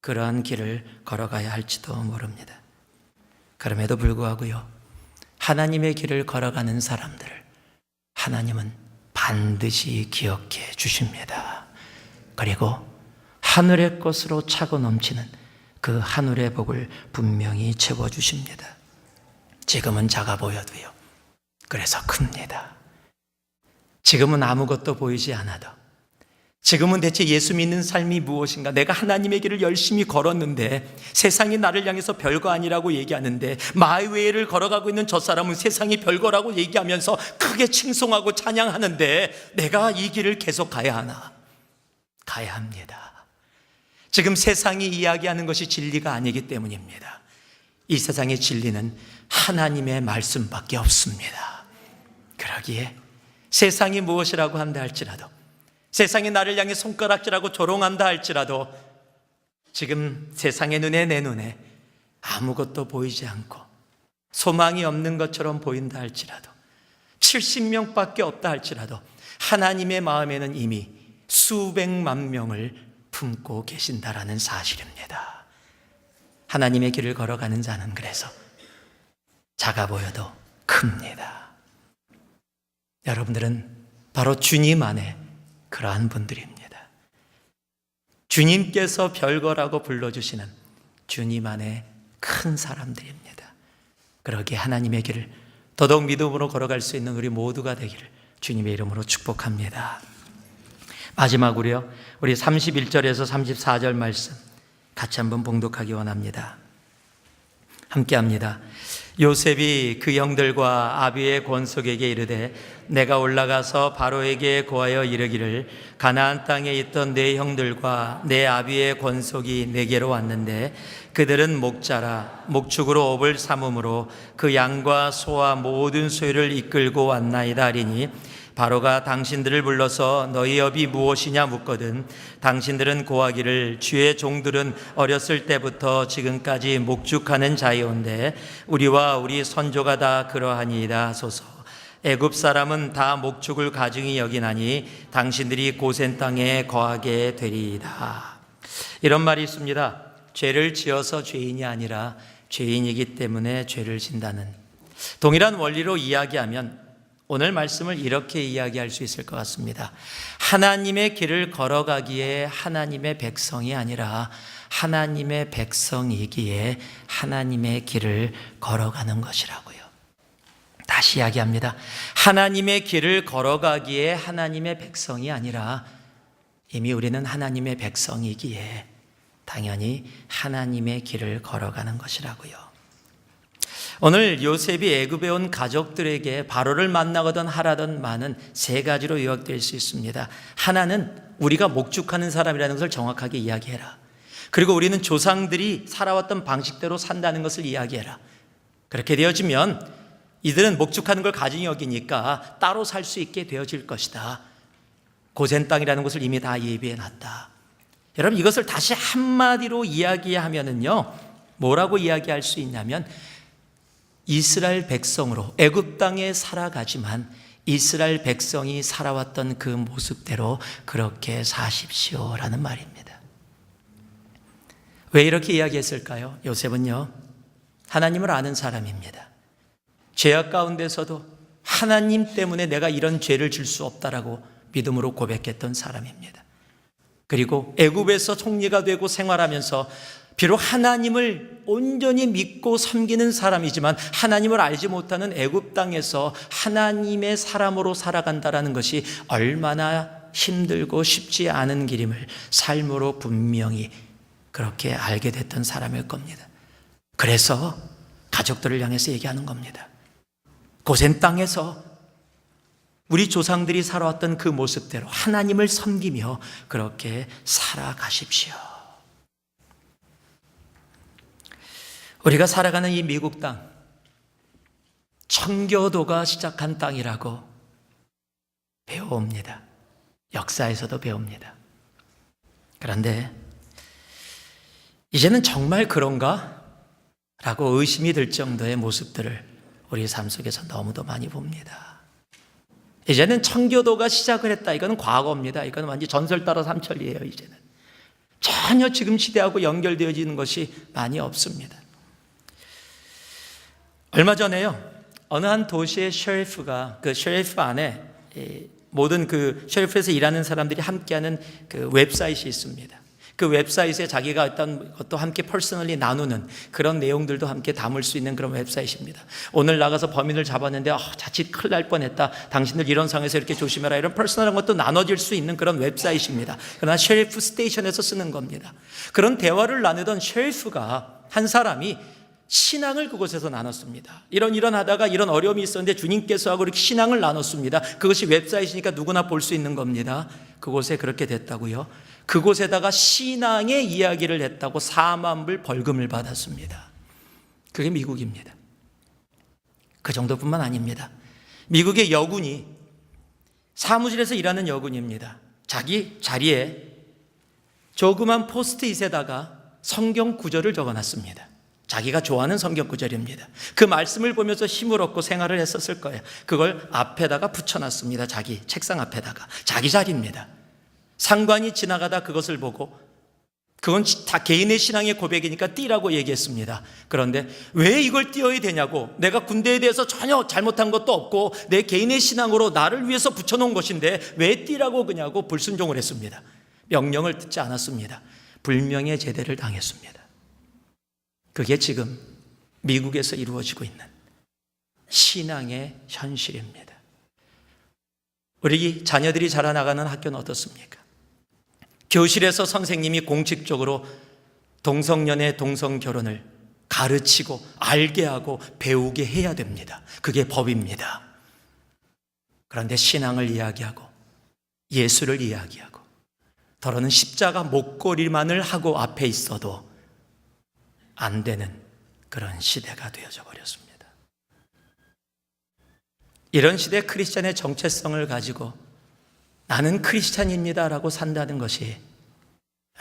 그러한 길을 걸어가야 할지도 모릅니다. 그럼에도 불구하고요, 하나님의 길을 걸어가는 사람들을 하나님은 반드시 기억해 주십니다. 그리고 하늘의 것으로 차고 넘치는 그 하늘의 복을 분명히 채워주십니다. 지금은 작아 보여도요, 그래서 큽니다. 지금은 아무것도 보이지 않아도, 지금은 대체 예수 믿는 삶이 무엇인가, 내가 하나님의 길을 열심히 걸었는데 세상이 나를 향해서 별거 아니라고 얘기하는데 마이웨이를 걸어가고 있는 저 사람은 세상이 별거라고 얘기하면서 크게 칭송하고 찬양하는데 내가 이 길을 계속 가야 하나? 가야 합니다. 지금 세상이 이야기하는 것이 진리가 아니기 때문입니다. 이 세상의 진리는 하나님의 말씀밖에 없습니다. 그러기에 세상이 무엇이라고 한다 할지라도, 세상이 나를 향해 손가락질하고 조롱한다 할지라도, 지금 세상의 눈에, 내 눈에 아무것도 보이지 않고 소망이 없는 것처럼 보인다 할지라도, 70명밖에 없다 할지라도 하나님의 마음에는 이미 수백만 명을 품고 계신다라는 사실입니다. 하나님의 길을 걸어가는 자는 그래서 작아 보여도 큽니다. 여러분들은 바로 주님 안에 그러한 분들입니다. 주님께서 별거라고 불러주시는 주님 안에 큰 사람들입니다. 그러기에 하나님의 길을 더더욱 믿음으로 걸어갈 수 있는 우리 모두가 되기를 주님의 이름으로 축복합니다. 마지막으로요, 우리 31절에서 34절 말씀 같이 한번 봉독하기 원합니다. 함께 합니다. 요셉이 그 형들과 아비의 권속에게 이르되 내가 올라가서 바로에게 고하여 이르기를 가나안 땅에 있던 내 형들과 내 아비의 권속이 내게로 왔는데 그들은 목자라 목축으로 업을 삼음으로 그 양과 소와 모든 소유를 이끌고 왔나이다 하리니 바로가 당신들을 불러서 너희 업이 무엇이냐 묻거든 당신들은 고하기를 주의 종들은 어렸을 때부터 지금까지 목축하는 자이온데 우리와 우리 선조가 다 그러하니이다 하소서. 애굽 사람은 다 목축을 가증히 여기나니 당신들이 고센 땅에 거하게 되리이다. 이런 말이 있습니다. 죄를 지어서 죄인이 아니라 죄인이기 때문에 죄를 진다는 동일한 원리로 이야기하면 오늘 말씀을 이렇게 이야기할 수 있을 것 같습니다. 하나님의 길을 걸어가기에 하나님의 백성이 아니라 하나님의 백성이기에 하나님의 길을 걸어가는 것이라고요. 다시 이야기합니다. 하나님의 길을 걸어가기에 하나님의 백성이 아니라 이미 우리는 하나님의 백성이기에 당연히 하나님의 길을 걸어가는 것이라고요. 오늘 요셉이 애굽에 온 가족들에게 바로를 만나거든 하라던 말은 세 가지로 요약될 수 있습니다. 하나는 우리가 목축하는 사람이라는 것을 정확하게 이야기해라. 그리고 우리는 조상들이 살아왔던 방식대로 산다는 것을 이야기해라. 그렇게 되어지면 이들은 목축하는 걸 가증히 여기니까 따로 살 수 있게 되어질 것이다. 고센 땅이라는 것을 이미 다 예비해 놨다. 여러분 이것을 다시 한마디로 이야기하면은요 뭐라고 이야기할 수 있냐면 이스라엘 백성으로 애굽 땅에 살아가지만 이스라엘 백성이 살아왔던 그 모습대로 그렇게 사십시오라는 말입니다. 왜 이렇게 이야기했을까요? 요셉은요 하나님을 아는 사람입니다. 죄악 가운데서도 하나님 때문에 내가 이런 죄를 질 수 없다라고 믿음으로 고백했던 사람입니다. 그리고 애굽에서 총리가 되고 생활하면서 비록 하나님을 온전히 믿고 섬기는 사람이지만 하나님을 알지 못하는 애굽 땅에서 하나님의 사람으로 살아간다는 것이 얼마나 힘들고 쉽지 않은 길임을 삶으로 분명히 그렇게 알게 됐던 사람일 겁니다. 그래서 가족들을 향해서 얘기하는 겁니다. 고센 땅에서 우리 조상들이 살아왔던 그 모습대로 하나님을 섬기며 그렇게 살아가십시오. 우리가 살아가는 이 미국 땅, 청교도가 시작한 땅이라고 배워옵니다. 역사에서도 배웁니다. 그런데 이제는 정말 그런가? 라고 의심이 들 정도의 모습들을 우리 삶 속에서 너무도 많이 봅니다. 이제는 청교도가 시작을 했다. 이건 과거입니다. 이건 완전 전설 따라 삼천리예요. 이제는 전혀 지금 시대하고 연결되어지는 것이 많이 없습니다. 얼마 전에요, 어느 한 도시의 셰리프가 그 셰리프 안에 모든 그 셰리프에서 일하는 사람들이 함께하는 그 웹사이트이 있습니다. 그 웹사이트에 자기가 어떤 것도 함께 퍼스널리 나누는 그런 내용들도 함께 담을 수 있는 그런 웹사이트입니다. 오늘 나가서 범인을 잡았는데 자칫 큰일 날 뻔했다. 당신들 이런 상황에서 이렇게 조심해라. 이런 퍼스널한 것도 나눠질 수 있는 그런 웹사이트입니다. 그러나 셰리프 스테이션에서 쓰는 겁니다. 그런 대화를 나누던 셰리프가 한 사람이 신앙을 그곳에서 나눴습니다. 이런 하다가 이런 어려움이 있었는데 주님께서 하고 이렇게 신앙을 나눴습니다. 그것이 웹사이트니까 누구나 볼 수 있는 겁니다. 그곳에 그렇게 됐다고요. 그곳에다가 신앙의 이야기를 했다고 4만 불 벌금을 받았습니다. 그게 미국입니다. 그 정도뿐만 아닙니다. 미국의 여군이 사무실에서 일하는 여군입니다. 자기 자리에 조그만 포스트잇에다가 성경 구절을 적어놨습니다. 자기가 좋아하는 성경 구절입니다. 그 말씀을 보면서 힘을 얻고 생활을 했었을 거예요. 그걸 앞에다가 붙여놨습니다. 자기 책상 앞에다가. 자기 자리입니다. 상관이 지나가다 그것을 보고 그건 다 개인의 신앙의 고백이니까 띄라고 얘기했습니다. 그런데 왜 이걸 띄어야 되냐고, 내가 군대에 대해서 전혀 잘못한 것도 없고 내 개인의 신앙으로 나를 위해서 붙여놓은 것인데 왜 띄라고 그냐고 불순종을 했습니다. 명령을 듣지 않았습니다. 불명예 제대를 당했습니다. 그게 지금 미국에서 이루어지고 있는 신앙의 현실입니다. 우리 자녀들이 자라나가는 학교는 어떻습니까? 교실에서 선생님이 공식적으로 동성연애, 동성결혼을 가르치고 알게 하고 배우게 해야 됩니다. 그게 법입니다. 그런데 신앙을 이야기하고 예수를 이야기하고 더러는 십자가 목걸이만을 하고 앞에 있어도 안 되는 그런 시대가 되어져 버렸습니다. 이런 시대 크리스찬의 정체성을 가지고 나는 크리스찬입니다라고 산다는 것이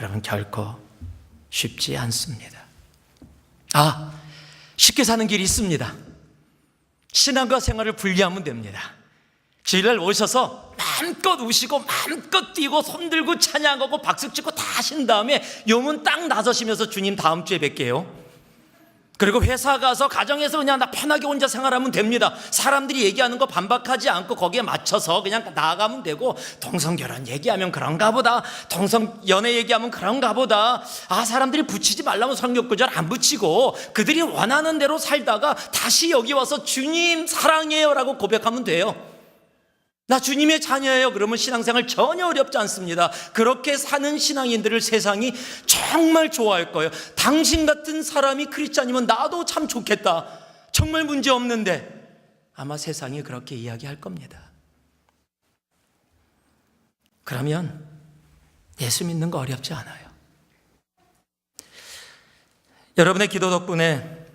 여러분 결코 쉽지 않습니다. 쉽게 사는 길이 있습니다. 신앙과 생활을 분리하면 됩니다. 주일날 오셔서 마음껏 우시고 마음껏 뛰고 손들고 찬양하고 박수치고 다 하신 다음에 요문 딱 나서시면서 주님 다음 주에 뵐게요. 그리고 회사 가서 가정에서 그냥 나 편하게 혼자 생활하면 됩니다. 사람들이 얘기하는 거 반박하지 않고 거기에 맞춰서 그냥 나아가면 되고, 동성결혼 얘기하면 그런가 보다, 동성연애 얘기하면 그런가 보다, 사람들이 붙이지 말라면 성경구절 안 붙이고 그들이 원하는 대로 살다가 다시 여기 와서 주님 사랑해요 라고 고백하면 돼요. 나 주님의 자녀예요. 그러면 신앙생활 전혀 어렵지 않습니다. 그렇게 사는 신앙인들을 세상이 정말 좋아할 거예요. 당신 같은 사람이 크리스찬이면 나도 참 좋겠다, 정말 문제 없는데, 아마 세상이 그렇게 이야기할 겁니다. 그러면 예수 믿는 거 어렵지 않아요. 여러분의 기도 덕분에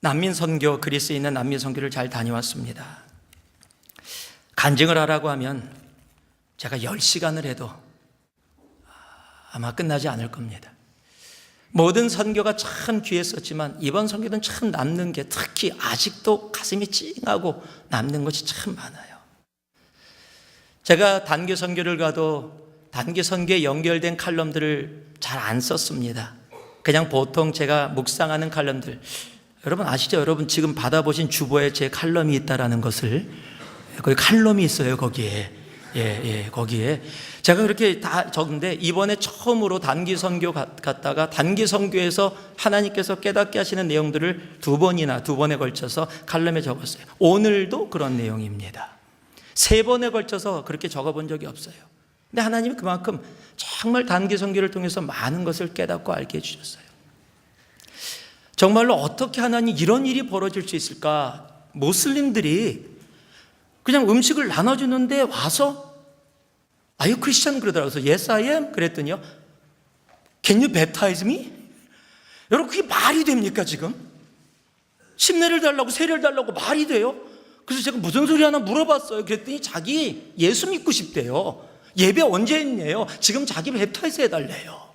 난민 선교, 그리스에 있는 난민 선교를 잘 다녀왔습니다. 간증을 하라고 하면 제가 10시간을 해도 아마 끝나지 않을 겁니다. 모든 선교가 참 귀했었지만 이번 선교는 참 남는 게, 특히 아직도 가슴이 찡하고 남는 것이 참 많아요. 제가 단기 선교를 가도 단기 선교에 연결된 칼럼들을 잘 안 썼습니다. 그냥 보통 제가 묵상하는 칼럼들, 여러분 아시죠? 여러분 지금 받아보신 주보에 제 칼럼이 있다라는 것을, 거기 칼럼이 있어요. 거기에 거기에 제가 그렇게 다 적은데, 이번에 처음으로 단기 선교 갔다가 단기 선교에서 하나님께서 깨닫게 하시는 내용들을 두 번에 걸쳐서 칼럼에 적었어요. 오늘도 그런 내용입니다. 3번에 걸쳐서 그렇게 적어본 적이 없어요. 근데 하나님이 그만큼 정말 단기 선교를 통해서 많은 것을 깨닫고 알게 해주셨어요. 정말로 어떻게 하나님 이런 일이 벌어질 수 있을까? 모슬림들이 그냥 음식을 나눠주는데 와서 Are you Christian? 그러더라고요. 그래서 Yes, I am. 그랬더니요, Can you baptize me? 여러분 그게 말이 됩니까 지금? 침례를 달라고, 세례를 달라고 말이 돼요? 그래서 제가 무슨 소리 하나 물어봤어요. 그랬더니 자기 예수 믿고 싶대요. 예배 언제 했냐요? 지금 자기 랩타이즈 해달래요.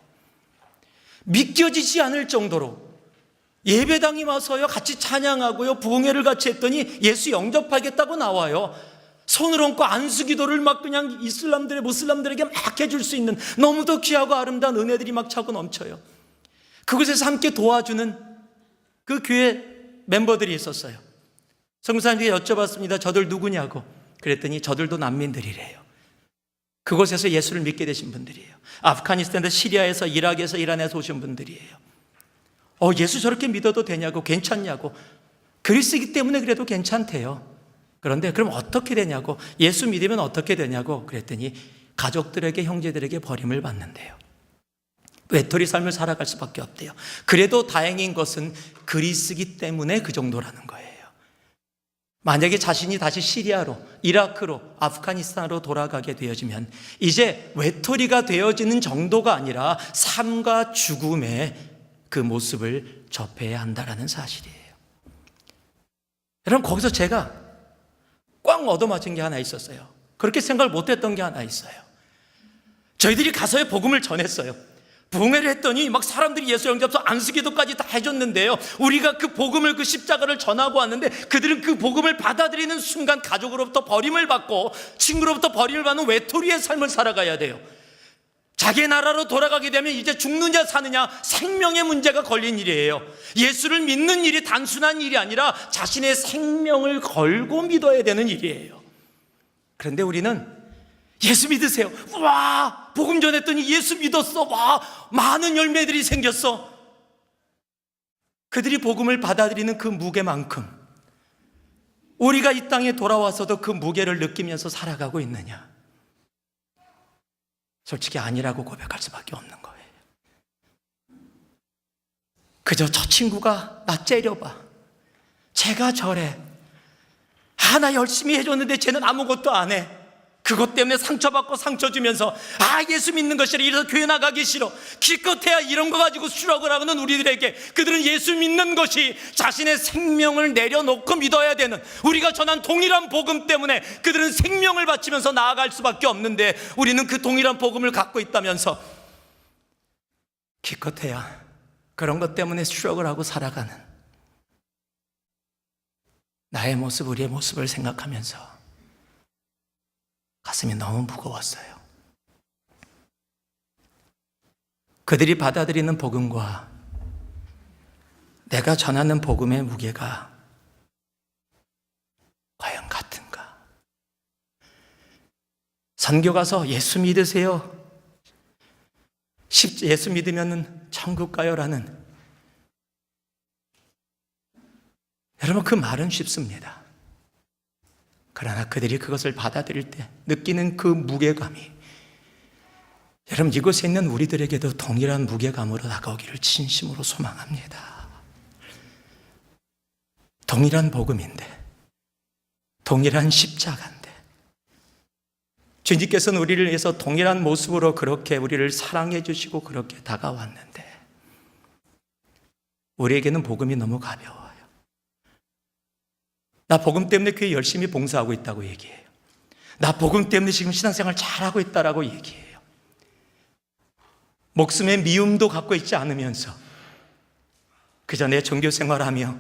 믿겨지지 않을 정도로 예배당에 와서요 같이 찬양하고요 부흥회를 같이 했더니 예수 영접하겠다고 나와요. 손을 얹고 안수기도를 막 그냥 무슬람들에게 막 해줄 수 있는 너무도 귀하고 아름다운 은혜들이 막 차고 넘쳐요. 그곳에서 함께 도와주는 그 교회 멤버들이 있었어요. 성사님께 여쭤봤습니다. 저들 누구냐고. 그랬더니 저들도 난민들이래요. 그곳에서 예수를 믿게 되신 분들이에요. 아프가니스탄에서, 시리아에서, 이라크에서, 이란에서 오신 분들이에요. 예수 저렇게 믿어도 되냐고, 괜찮냐고. 그리스이기 때문에 그래도 괜찮대요. 그런데 그럼 어떻게 되냐고, 예수 믿으면 어떻게 되냐고 그랬더니 가족들에게, 형제들에게 버림을 받는데요. 외톨이 삶을 살아갈 수밖에 없대요. 그래도 다행인 것은 그리스이기 때문에 그 정도라는 거예요. 만약에 자신이 다시 시리아로, 이라크로, 아프가니스탄으로 돌아가게 되어지면 이제 외톨이가 되어지는 정도가 아니라 삶과 죽음의 그 모습을 접해야 한다는 사실이에요. 여러분 거기서 제가 꽉 얻어맞은 게 하나 있었어요. 그렇게 생각을 못했던 게 하나 있어요. 저희들이 가서의 복음을 전했어요. 부흥회를 했더니 막 사람들이 예수 영접서 안수기도까지 다 해줬는데요, 우리가 그 복음을, 그 십자가를 전하고 왔는데 그들은 그 복음을 받아들이는 순간 가족으로부터 버림을 받고 친구로부터 버림을 받는 외톨이의 삶을 살아가야 돼요. 자기의 나라로 돌아가게 되면 이제 죽느냐 사느냐 생명의 문제가 걸린 일이에요. 예수를 믿는 일이 단순한 일이 아니라 자신의 생명을 걸고 믿어야 되는 일이에요. 그런데 우리는 예수 믿으세요. 와, 복음 전했더니 예수 믿었어. 와, 많은 열매들이 생겼어. 그들이 복음을 받아들이는 그 무게만큼 우리가 이 땅에 돌아와서도 그 무게를 느끼면서 살아가고 있느냐? 솔직히 아니라고 고백할 수밖에 없는 거예요. 그저 저 친구가 나 째려봐, 쟤가 저래, 나 열심히 해줬는데 쟤는 아무것도 안 해. 그것 때문에 상처받고 상처 주면서 예수 믿는 거 싫어, 이래서 교회 나가기 싫어, 기껏해야 이런 거 가지고 수락을 하고는 우리들에게, 그들은 예수 믿는 것이 자신의 생명을 내려놓고 믿어야 되는, 우리가 전한 동일한 복음 때문에 그들은 생명을 바치면서 나아갈 수밖에 없는데, 우리는 그 동일한 복음을 갖고 있다면서 기껏해야 그런 것 때문에 수락을 하고 살아가는 나의 모습, 우리의 모습을 생각하면서 가슴이 너무 무거웠어요. 그들이 받아들이는 복음과 내가 전하는 복음의 무게가 과연 같은가? 선교 가서 예수 믿으세요, 예수 믿으면 천국 가요라는, 여러분, 그 말은 쉽습니다. 그러나 그들이 그것을 받아들일 때 느끼는 그 무게감이, 여러분, 이곳에 있는 우리들에게도 동일한 무게감으로 다가오기를 진심으로 소망합니다. 동일한 복음인데, 동일한 십자가인데, 주님께서는 우리를 위해서 동일한 모습으로 그렇게 우리를 사랑해 주시고 그렇게 다가왔는데, 우리에게는 복음이 너무 가벼워요. 나 복음 때문에 교회 열심히 봉사하고 있다고 얘기해요. 나 복음 때문에 지금 신앙생활 잘하고 있다라고 얘기해요. 목숨의 미움도 갖고 있지 않으면서 그저 내 종교생활하며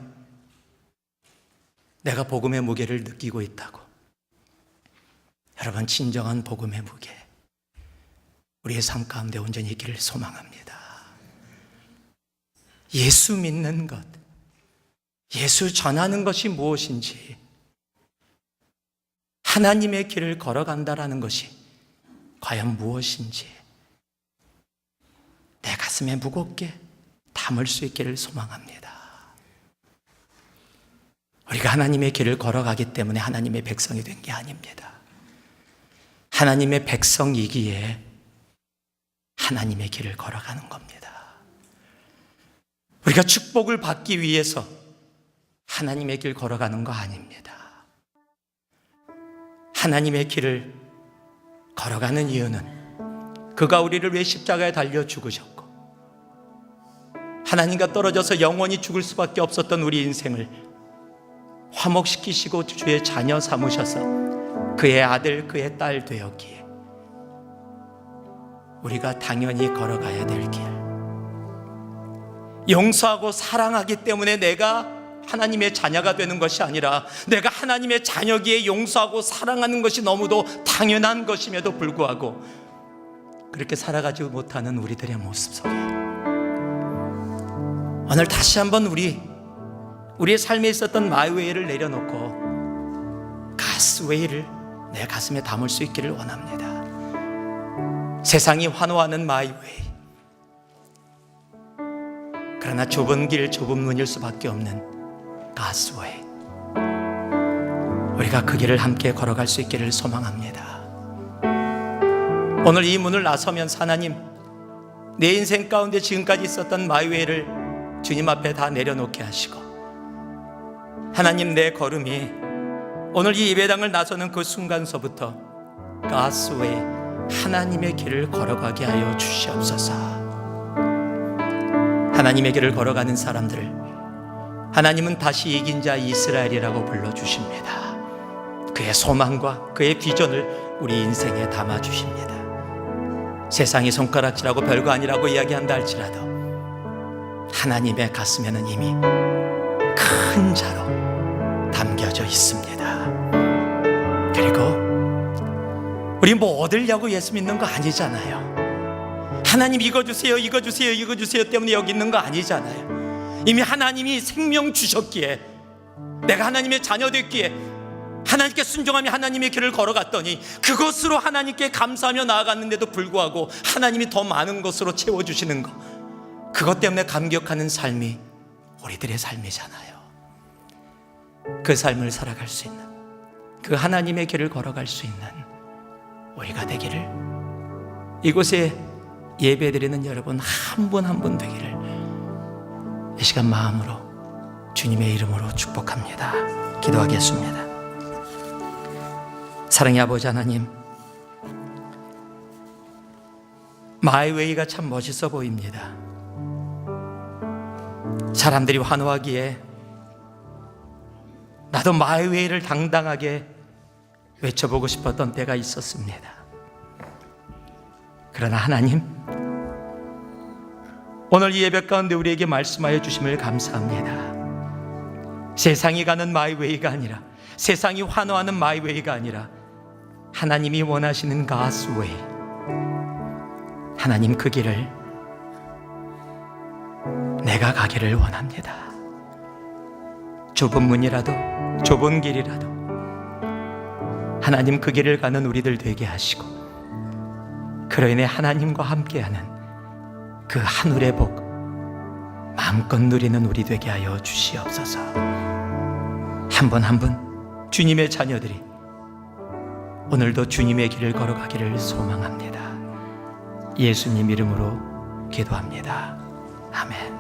내가 복음의 무게를 느끼고 있다고. 여러분, 진정한 복음의 무게, 우리의 삶 가운데 온전히 있기를 소망합니다. 예수 믿는 것, 예수 전하는 것이 무엇인지, 하나님의 길을 걸어간다라는 것이 과연 무엇인지 내 가슴에 무겁게 담을 수 있기를 소망합니다. 우리가 하나님의 길을 걸어가기 때문에 하나님의 백성이 된 게 아닙니다. 하나님의 백성이기에 하나님의 길을 걸어가는 겁니다. 우리가 축복을 받기 위해서 하나님의 길 걸어가는 거 아닙니다. 하나님의 길을 걸어가는 이유는 그가 우리를 위해 십자가에 달려 죽으셨고, 하나님과 떨어져서 영원히 죽을 수밖에 없었던 우리 인생을 화목시키시고 주의 자녀 삼으셔서 그의 아들, 그의 딸 되었기에 우리가 당연히 걸어가야 될 길, 용서하고 사랑하기 때문에 내가 하나님의 자녀가 되는 것이 아니라, 내가 하나님의 자녀기에 용서하고 사랑하는 것이 너무도 당연한 것임에도 불구하고 그렇게 살아가지 못하는 우리들의 모습 속에 오늘 다시 한번 우리의 삶에 있었던 마이웨이를 내려놓고 가스웨이를 내 가슴에 담을 수 있기를 원합니다. 세상이 환호하는 마이웨이, 그러나 좁은 길, 좁은 문일 수밖에 없는 가스웨이, 우리가 그 길을 함께 걸어갈 수 있기를 소망합니다. 오늘 이 문을 나서면서 하나님, 내 인생 가운데 지금까지 있었던 마이웨이를 주님 앞에 다 내려놓게 하시고, 하나님, 내 걸음이 오늘 이 예배당을 나서는 그 순간서부터 가스웨이, 하나님의 길을 걸어가게 하여 주시옵소서. 하나님의 길을 걸어가는 사람들을 하나님은 다시 이긴 자 이스라엘이라고 불러주십니다. 그의 소망과 그의 비전을 우리 인생에 담아주십니다. 세상이 손가락질하고 별거 아니라고 이야기한다 할지라도 하나님의 가슴에는 이미 큰 자로 담겨져 있습니다. 그리고 우리 뭐 얻으려고 예수 믿는 거 아니잖아요. 하나님 이거 주세요, 이거 주세요, 이거 주세요 때문에 여기 있는 거 아니잖아요. 이미 하나님이 생명 주셨기에, 내가 하나님의 자녀 됐기에 하나님께 순종하며 하나님의 길을 걸어갔더니 그것으로 하나님께 감사하며 나아갔는데도 불구하고 하나님이 더 많은 것으로 채워주시는 것, 그것 때문에 감격하는 삶이 우리들의 삶이잖아요. 그 삶을 살아갈 수 있는, 그 하나님의 길을 걸어갈 수 있는 우리가 되기를, 이곳에 예배드리는 여러분 한 분 한 분 되기를 이 시간 마음으로 주님의 이름으로 축복합니다. 기도하겠습니다. 사랑의 아버지 하나님, 마이웨이가 참 멋있어 보입니다. 사람들이 환호하기에 나도 마이웨이를 당당하게 외쳐보고 싶었던 때가 있었습니다. 그러나 하나님, 오늘 이 예배 가운데 우리에게 말씀하여 주심을 감사합니다. 세상이 가는 마이웨이가 아니라, 세상이 환호하는 마이웨이가 아니라 하나님이 원하시는 God's way, 하나님 그 길을 내가 가기를 원합니다. 좁은 문이라도, 좁은 길이라도 하나님 그 길을 가는 우리들 되게 하시고, 그로 인해 하나님과 함께하는 그 하늘의 복 마음껏 누리는 우리 되게 하여 주시옵소서. 한 분 한 분 주님의 자녀들이 오늘도 주님의 길을 걸어가기를 소망합니다. 예수님 이름으로 기도합니다. 아멘.